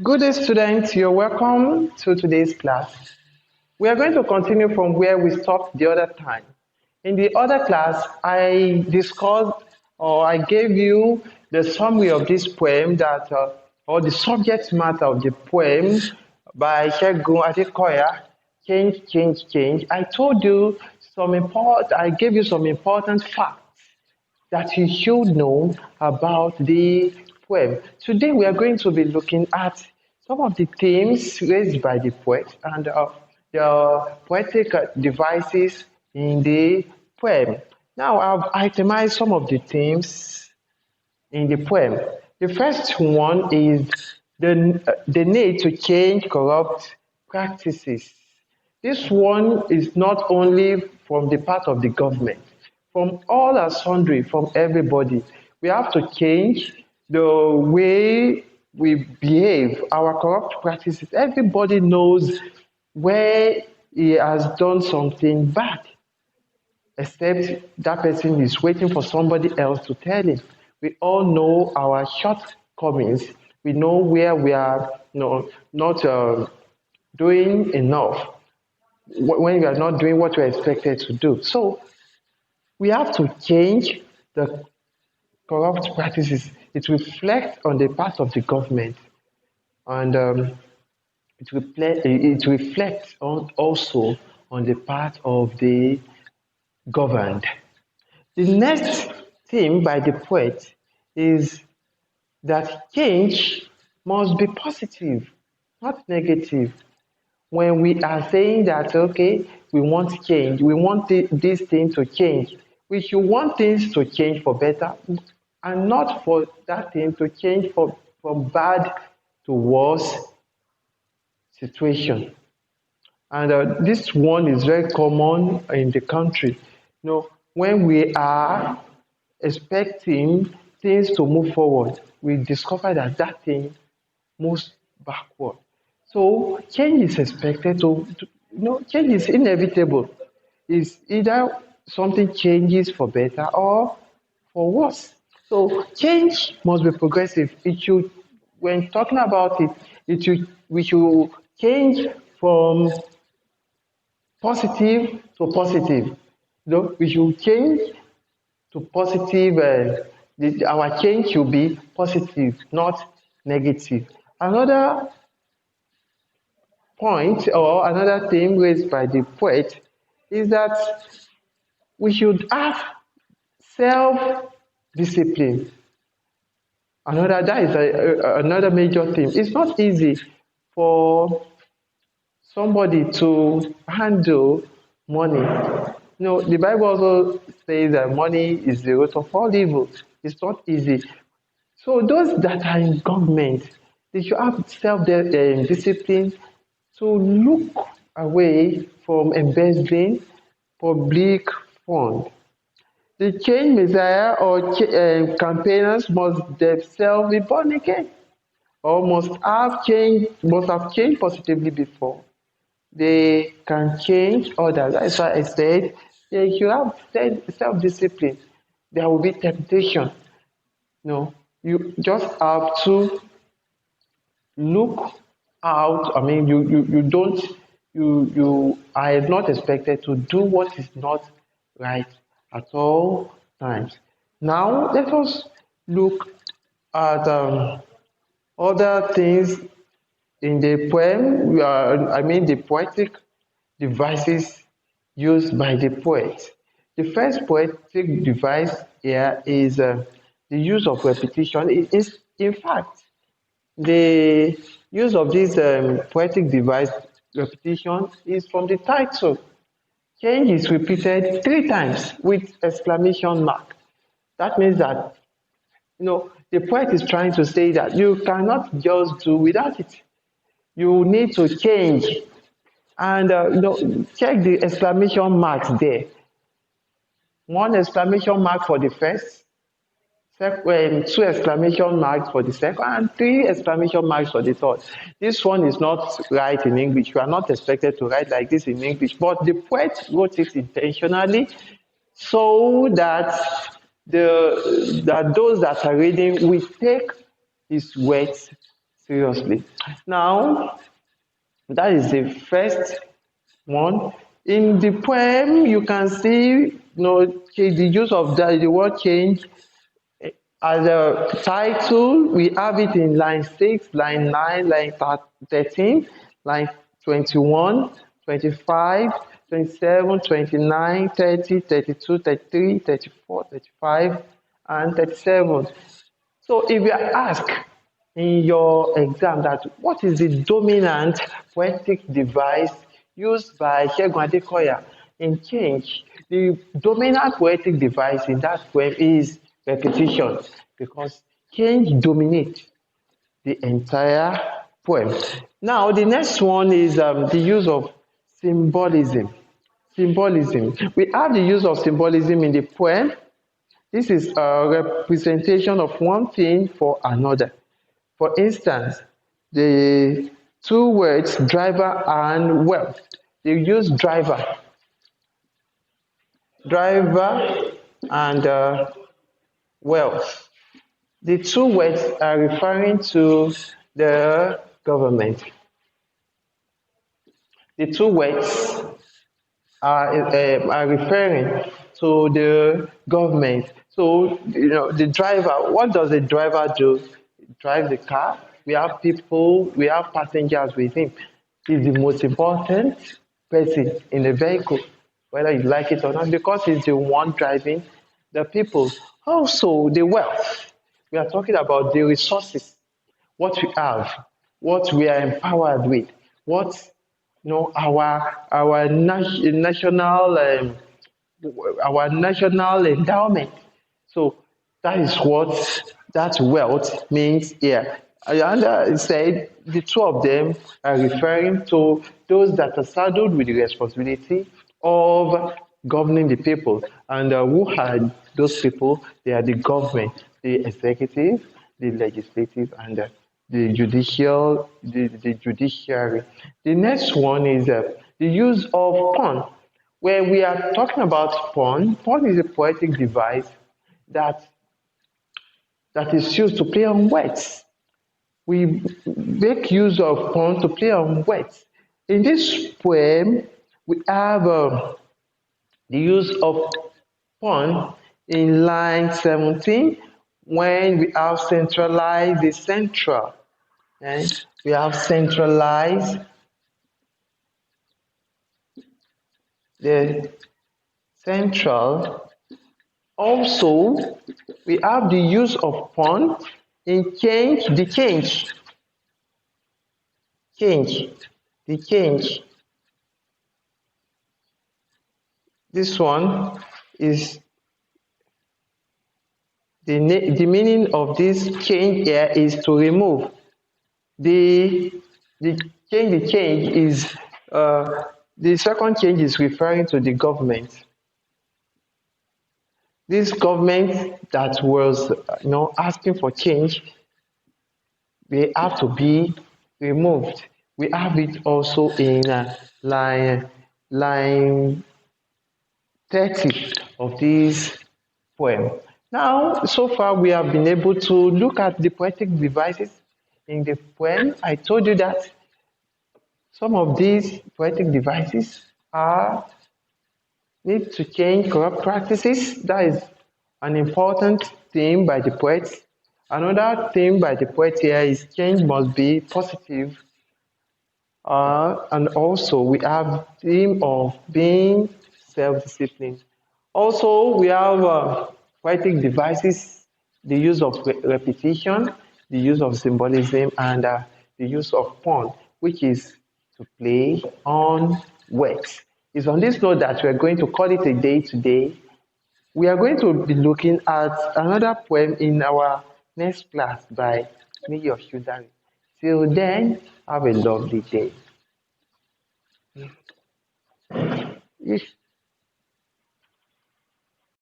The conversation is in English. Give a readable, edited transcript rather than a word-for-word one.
Good day, students. You're welcome to today's class. We are going to continue from where we stopped the other time. In the other class, I discussed or I gave you the summary of this poem or the subject matter of the poem by Segun Adekoya, Change, Change, Change. I gave you some important facts that you should know about the poem. Today we are going to be looking at some of the themes raised by the poet and the poetic devices in the poem. Now I've itemized some of the themes in the poem. The first one is the need to change corrupt practices. This one is not only from the part of the government, from all and sundry, from everybody. We have to change the way we behave, our corrupt practices. Everybody knows where he has done something bad except that person is waiting for somebody else to tell him. We all know our shortcomings. We know where we are not doing enough when we are not doing what we're expected to do. So we have to change the corrupt practices. It reflects on the part of the government and it reflects on also on the part of the governed. The next theme by the poet is that change must be positive, not negative. When we are saying that, okay, we want change, we want this thing to change, we should want things to change for better and not for that thing to change from bad to worse situation. And this one is very common in the country. When we are expecting things to move forward, we discover that that thing moves backward. So change is expected change is inevitable. It's either something changes for better or for worse. So change must be progressive. When talking about we should change from positive to positive. We should change to positive. Our change should be positive, not negative. Another point or another theme raised by the poet is that we should have self-discipline. That is another major theme. It's not easy for somebody to handle money. The Bible also says that money is the root of all evil. It's not easy. So those that are in government, they should have self-discipline to look away from embezzling public funds. The change messiah or campaigners must themselves be born again or must have changed positively before they can change others. That's why I said they should have self-discipline. There will be temptation. You just have to look out. I mean, you don't you are not expected to do what is not right at all times. Now let us look at other things in the poem. The poetic devices used by the poet. The first poetic device here is the use of repetition. In fact, the use of this poetic device, repetition, is from the title. Change is repeated 3 times with exclamation mark. That means that the poet is trying to say that you cannot just do without it. You need to change, and check the exclamation marks there. 1 exclamation mark for the first, 2 exclamation marks for the second, and 3 exclamation marks for the third. This one is not right in English. You are not expected to write like this in English, but the poet wrote it intentionally so that those that are reading will take his words seriously. Now, that is the first one. In the poem, you can see, the use of the word change as a title. We have it in line 6, line 9, line 13, line 21, 25, 27, 29, 30, 32, 33, 34, 35, and 37. So if you are asked in your exam that what is the dominant poetic device used by Segun Adekoya in Change, the dominant poetic device in that poem is repetition, because Change dominates the entire poem. Now the next one is the use of symbolism. Symbolism. We have the use of symbolism in the poem. This is a representation of one thing for another. For instance, the two words driver and wealth. They use driver and wealth. The two words are referring to the government. The two words are referring to the government. So, the driver, what does the driver do? He drives the car. We have people, we have passengers with him. He's the most important person in the vehicle, whether you like it or not, because he's the one driving the people. Also, the wealth. We are talking about the resources, what we have, what we are empowered with, what national our national endowment. So that is what that wealth means here. And said the two of them are referring to those that are saddled with the responsibility of governing the people. And who are those people? They are the government, the executive, the legislative, and the judiciary. The next one is the use of pun. Where we are talking about pun, pun is a poetic device that is used to play on words. We make use of pun to play on words. In this poem, we have the use of pun in line 17 when we have centralized the central. Okay? We have centralized the central. Also, we have the use of pun in change, the change, the change. This one is the meaning of this change here is to remove. The change is the second change is referring to the government. This government that was asking for change, they have to be removed. We have it also in line 30 of this poem. Now, so far we have been able to look at the poetic devices in the poem. I told you that some of these poetic devices need to change corrupt practices. That is an important theme by the poet. Another theme by the poet here is change must be positive. And also we have theme of being self-disciplined. Also, we have poetic devices, the use of repetition, the use of symbolism, and the use of pun, which is to play on words. It's on this note that we're going to call it a day today. We are going to be looking at another poem in our next class by Miyo Shudari. Till then, have a lovely day.